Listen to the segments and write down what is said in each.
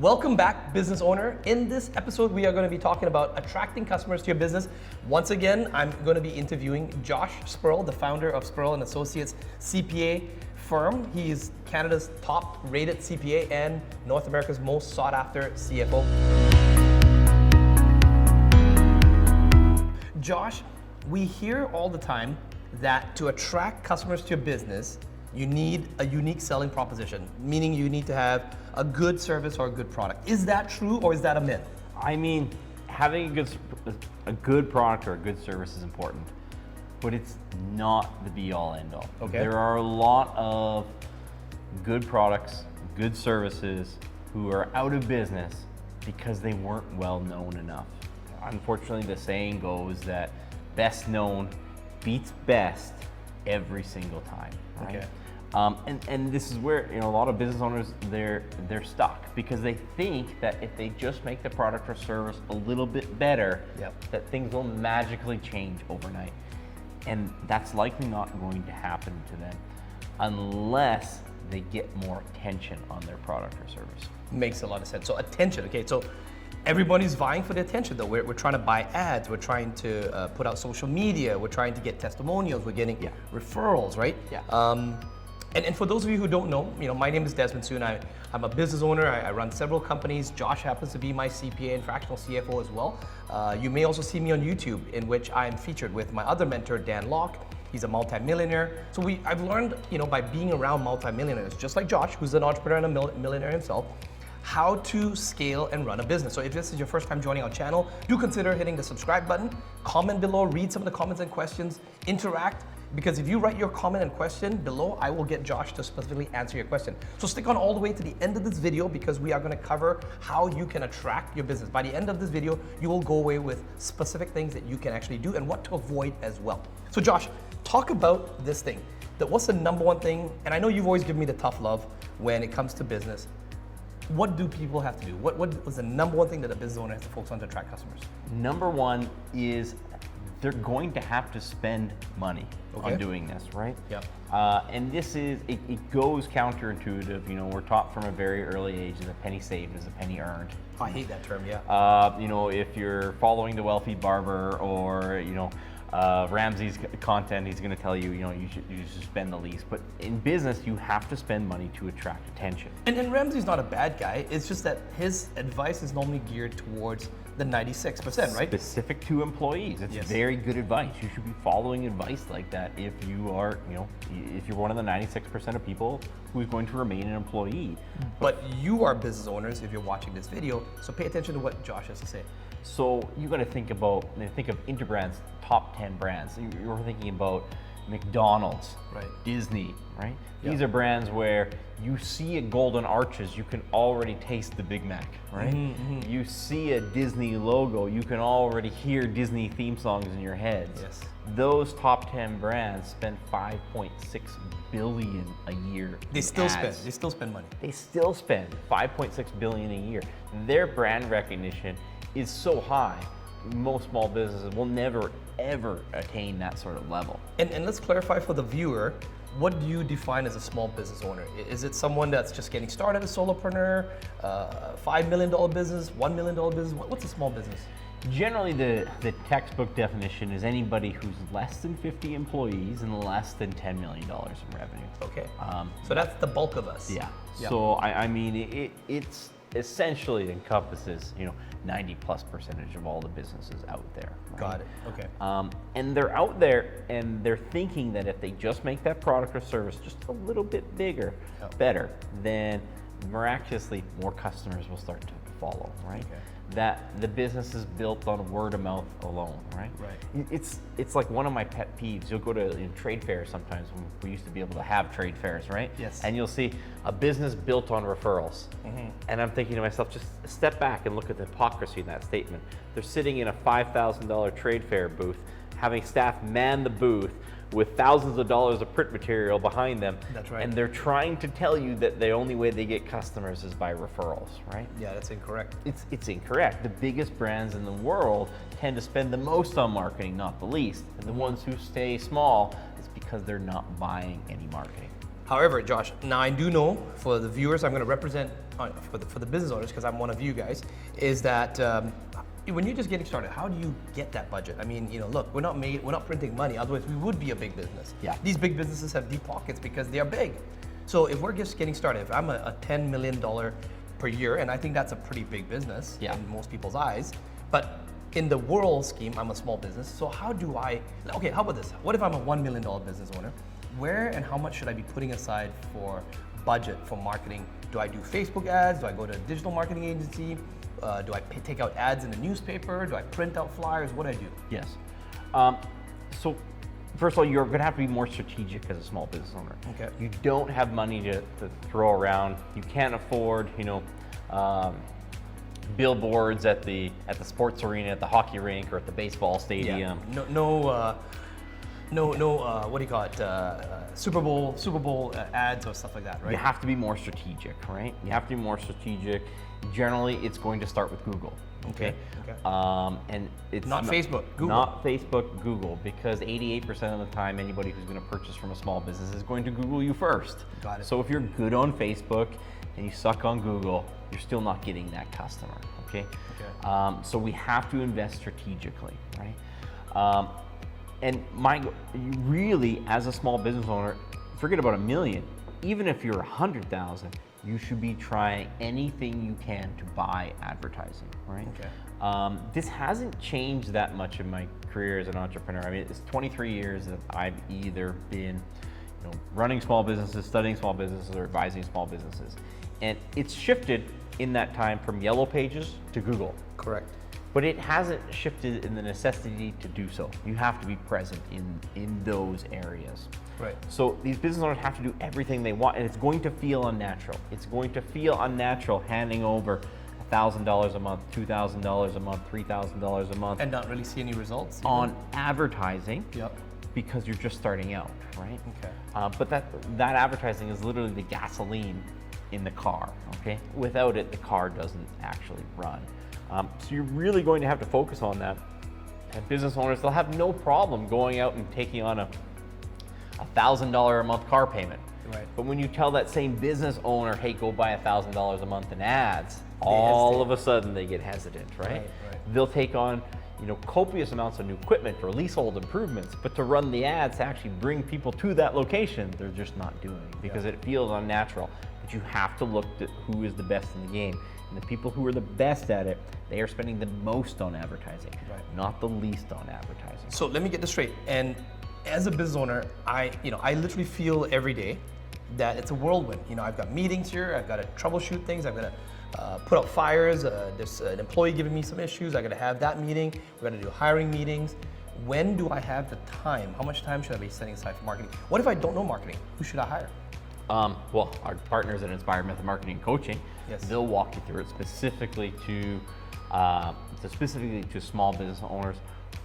Welcome back, business owner. In this episode, we are going to be talking about attracting customers to your business. Once again, I'm going to be interviewing Josh Spurrell, the founder of Spurrell and Associates CPA firm. He is Canada's top-rated CPA and North America's most sought-after CFO. Josh, we hear all the time that to attract customers to your business, you need a unique selling proposition, meaning you need to have a good service or a good product. Is that true or is that a myth? I mean, having a good product or a good service is important, but it's not the be-all, end-all. Okay. There are a lot of good products, good services who are out of business because they weren't well known enough. Unfortunately, the saying goes that best known beats best every single time, right? Okay. And this is where a lot of business owners they're stuck because they think that if they just make the product or service a little bit better, that things will magically change overnight, and that's likely not going to happen to them unless they get more attention on their product or service. Makes a lot of sense. So attention, okay, so everybody's vying for the attention though. We're trying to buy ads, we're trying to put out social media, we're trying to get testimonials, we're getting referrals, right? Yeah. And for those of you who don't know, my name is Desmond Soon. I'm a business owner. I run several companies. Josh happens to be my CPA and fractional CFO as well. You may also see me on YouTube, in which I am featured with my other mentor, Dan Locke. He's a multimillionaire. So I've learned, by being around multimillionaires, just like Josh, who's an entrepreneur and a millionaire himself, how to scale and run a business. So if this is your first time joining our channel, do consider hitting the subscribe button, comment below, read some of the comments and questions, interact, because if you write your comment and question below, I will get Josh to specifically answer your question. So stick on all the way to the end of this video because we are going to cover how you can attract your business. By the end of this video, you will go away with specific things that you can actually do and what to avoid as well. So Josh, talk about this thing. What's the number one thing? And I know you've always given me the tough love when it comes to business. What do people have to do? What is the number one thing that a business owner has to focus on to attract customers? Number one is they're going to have to spend money on doing this, right? Yeah. And this is, it goes counterintuitive. We're taught from a very early age that a penny saved is a penny earned. I hate that term, yeah. If you're following the wealthy barber or, Ramsey's content, he's going to tell you, you should spend the least. But in business, you have to spend money to attract attention. And Ramsey's not a bad guy. It's just that his advice is normally geared towards the 96%, right? Specific to employees. It's very good advice. You should be following advice like that if you are, if you're one of the 96% of people who's going to remain an employee. But you are business owners if you're watching this video, so pay attention to what Josh has to say. So you got to think of Interbrands' top 10 brands. You're thinking about McDonald's, right? Disney, right? Yep. These are brands where you see a Golden Arches, you can already taste the Big Mac, right? Mm-hmm. You see a Disney logo, you can already hear Disney theme songs in your heads. Yes. Those top 10 brands spend $5.6 billion a year. They still spend money. They still spend $5.6 billion a year. Their brand recognition is so high, most small businesses will never, ever attain that sort of level. And let's clarify for the viewer, what do you define as a small business owner? Is it someone that's just getting started, a solopreneur, $5 million business, $1 million business? What's a small business? Generally, the textbook definition is anybody who's less than 50 employees and less than $10 million in revenue. Okay, so that's the bulk of us. Yeah, so I mean, it's essentially encompasses 90+% of all the businesses out there. Right? Got it. Okay. And they're out there and they're thinking that if they just make that product or service just a little bit bigger, better, then miraculously more customers will start to follow, right? Okay. That the business is built on word of mouth alone, right? Right. It's like one of my pet peeves. You'll go to trade fairs sometimes when we used to be able to have trade fairs, right? Yes. And you'll see a business built on referrals. Mm-hmm. And I'm thinking to myself, just step back and look at the hypocrisy in that statement. They're sitting in a $5,000 trade fair booth, having staff man the booth with thousands of dollars of print material behind them. That's right. And they're trying to tell you that the only way they get customers is by referrals, right? Yeah, that's incorrect. It's incorrect. The biggest brands in the world tend to spend the most on marketing, not the least. And the ones who stay small is because they're not buying any marketing. However, Josh, now I do know for the viewers, I'm going to represent for the business owners, because I'm one of you guys, is that when you're just getting started, how do you get that budget? I mean, look, we're not printing money, otherwise we would be a big business. Yeah. These big businesses have deep pockets because they are big. So if we're just getting started, if I'm a $10 million per year, and I think that's a pretty big business in most people's eyes, but in the world scheme, I'm a small business. So how about this? What if I'm a $1 million business owner? Where and how much should I be putting aside for budget for marketing? Do I do Facebook ads? Do I go to a digital marketing agency? Do I take out ads in the newspaper? Do I print out flyers? What do I do? Yes. So first of all, you're going to have to be more strategic as a small business owner. Okay. You don't have money to throw around. You can't afford, billboards at the sports arena, at the hockey rink, or at the baseball stadium. Yeah. No, what do you call it? Super Bowl ads or stuff like that, right? You have to be more strategic, right? You have to be more strategic. Generally, it's going to start with Google. Okay. And it's not Facebook, Google. Not Facebook, Google, because 88% of the time, anybody who's going to purchase from a small business is going to Google you first. Got it. So if you're good on Facebook and you suck on Google, you're still not getting that customer. Okay. So we have to invest strategically, right? And really, as a small business owner, forget about $1 million. Even if you're 100,000, you should be trying anything you can to buy advertising, right? Okay. This hasn't changed that much in my career as an entrepreneur. I mean, it's 23 years that I've either been, running small businesses, studying small businesses, or advising small businesses, and it's shifted in that time from Yellow Pages to Google. Correct. But it hasn't shifted in the necessity to do so. You have to be present in those areas. Right. So these business owners have to do everything they want, and it's going to feel unnatural. It's going to feel unnatural handing over $1,000 a month, $2,000 a month, $3,000 a month. And not really see any results? On advertising. Yep. Because you're just starting out, right? Okay. But that advertising is literally the gasoline in the car, okay? Without it, the car doesn't actually run. So you're really going to have to focus on that. And business owners, they'll have no problem going out and taking on a $1,000 a month car payment. Right. But when you tell that same business owner, hey, go buy $1,000 a month in ads, all of a sudden they get hesitant, right? Right. They'll take on copious amounts of new equipment or leasehold improvements, but to run the ads to actually bring people to that location, they're just not doing because it feels unnatural. But you have to look at who is the best in the game. And the people who are the best at it, they are spending the most on advertising, not the least on advertising. So let me get this straight. And as a business owner, I literally feel every day that it's a whirlwind. I've got meetings here, I've got to troubleshoot things, I've got to put out fires, there's an employee giving me some issues, I got to have that meeting, we're going to do hiring meetings. When do I have the time? How much time should I be setting aside for marketing? What if I don't know marketing? Who should I hire? Well, our partners at Inspired Method Marketing and Coaching, they'll walk you through it specifically to small business owners,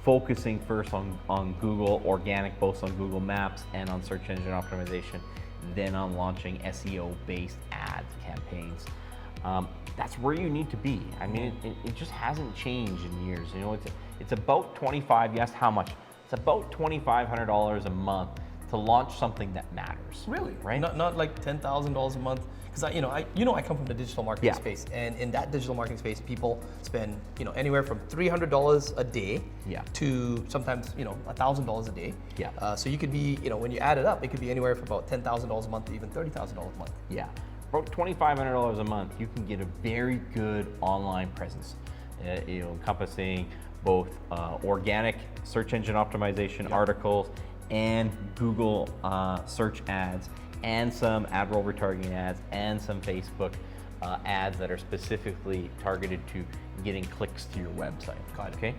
focusing first on Google organic, both on Google Maps and on search engine optimization, then on launching SEO-based ads campaigns. That's where you need to be. I mean, it just hasn't changed in years. It's about $25. Yes, how much? It's about $2,500 a month to launch something that matters. Really? Right? Not like $10,000 a month. Because I come from the digital marketing space, and in that digital marketing space, people spend anywhere from $300 a day to sometimes $1,000 a day. Yeah. So you could be when you add it up, it could be anywhere from about $10,000 a month to even $30,000 a month. Yeah. About $2,500 a month, you can get a very good online presence, encompassing both organic search engine optimization articles and Google search ads, and some ad roll retargeting ads, and some Facebook ads that are specifically targeted to getting clicks to your website. Got it. Okay.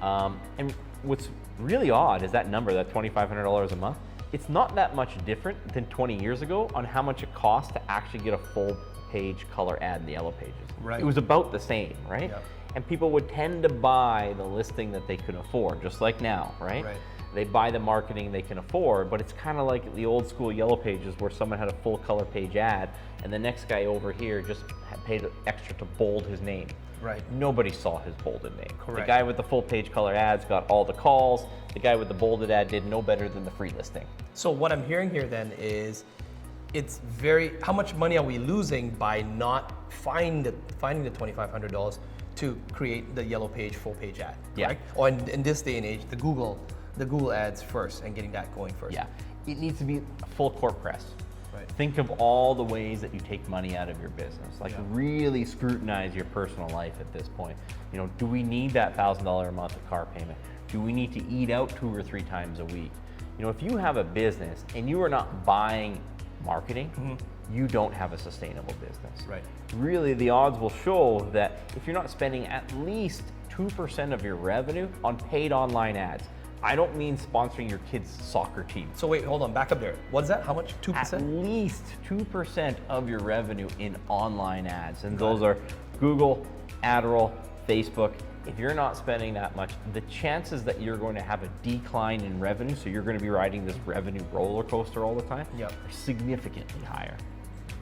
And what's really odd is that number, that $2,500 a month. It's not that much different than 20 years ago on how much it costs to actually get a full page color ad in the Yellow Pages. Right. It was about the same, right? Yep. And people would tend to buy the listing that they could afford, just like now, right? Right. They buy the marketing they can afford, but it's kind of like the old school Yellow Pages where someone had a full color page ad and the next guy over here just had paid extra to bold his name. Right. Nobody saw his bolded name. Correct. The guy with the full page color ads got all the calls. The guy with the bolded ad did no better than the free listing. So what I'm hearing here then is it's how much money are we losing by not finding the $2,500 to create the yellow page, full page ad, correct? Or in this day and age, the Google ads first and getting that going first. Yeah, it needs to be a full court press. Right. Think of all the ways that you take money out of your business. Like really scrutinize your personal life at this point. You know, do we need that $1,000 a month of car payment? Do we need to eat out 2 or 3 times a week? You know, if you have a business and you are not buying marketing, you don't have a sustainable business. Right. Really, the odds will show that if you're not spending at least 2% of your revenue on paid online ads, I don't mean sponsoring your kid's soccer team. So wait, hold on, back up there. What is that? How much? 2%? At least 2% of your revenue in online ads. And those are Google, Adderall, Facebook. If you're not spending that much, the chances that you're going to have a decline in revenue, so you're going to be riding this revenue roller coaster all the time, are significantly higher.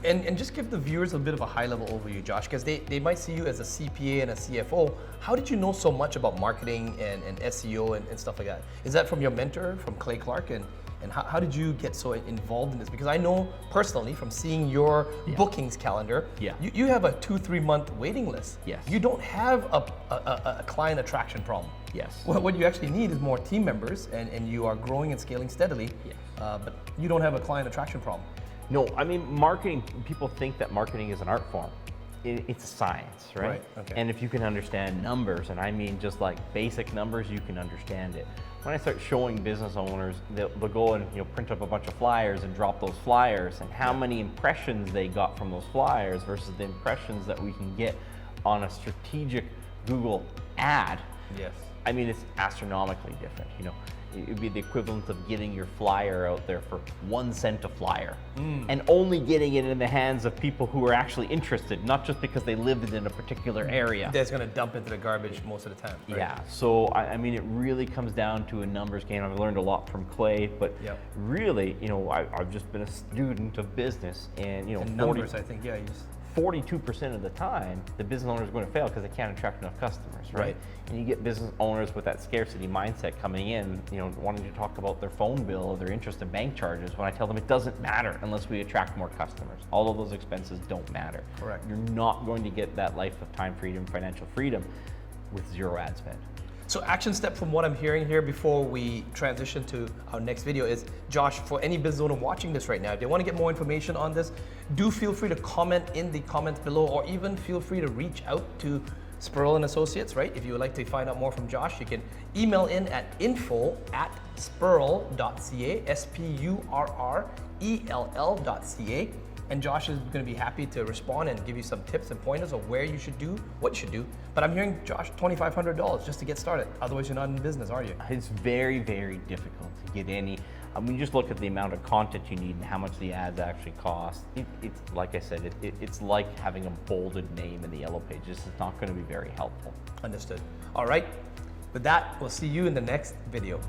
And just give the viewers a bit of a high-level overview, Josh, because they might see you as a CPA and a CFO. How did you know so much about marketing and SEO and stuff like that? Is that from your mentor, from Clay Clark? And how did you get so involved in this? Because I know personally from seeing your bookings calendar, you have a 2-3 month waiting list. Yes. You don't have a client attraction problem. Yes. Well, what you actually need is more team members, and you are growing and scaling steadily, but you don't have a client attraction problem. No, I mean, marketing, people think that marketing is an art form. It's a science, right? Right, okay. And if you can understand numbers, and I mean just like basic numbers, you can understand it. When I start showing business owners, they'll go and print up a bunch of flyers and drop those flyers, and how many impressions they got from those flyers versus the impressions that we can get on a strategic Google ad. Yes. I mean, it's astronomically different. It would be the equivalent of getting your flyer out there for 1 cent a flyer, and only getting it in the hands of people who are actually interested, not just because they lived in a particular area. That's going to dump into the garbage most of the time. Right? Yeah, so I mean, it really comes down to a numbers game. I've learned a lot from Clay, but really, I've just been a student of business, and numbers, I think, 42% of the time, the business owner is going to fail because they can't attract enough customers, right? And you get business owners with that scarcity mindset coming in, wanting to talk about their phone bill or their interest in bank charges, when I tell them it doesn't matter unless we attract more customers. All of those expenses don't matter. Correct. You're not going to get that life of time freedom, financial freedom with zero ad spend. So action step from what I'm hearing here before we transition to our next video is, Josh, for any business owner watching this right now, if they want to get more information on this, do feel free to comment in the comments below, or even feel free to reach out to Spurrell and Associates, right? If you would like to find out more from Josh, you can email in at info@spurrell.ca, SPURRELL.ca. And Josh is going to be happy to respond and give you some tips and pointers of where you should do, what you should do. But I'm hearing, Josh, $2,500 just to get started. Otherwise, you're not in business, are you? It's very, very difficult to get any. I mean, just look at the amount of content you need and how much the ads actually cost. It's like I said, it's like having a bolded name in the yellow pages. It's not going to be very helpful. Understood. All right. With that, we'll see you in the next video.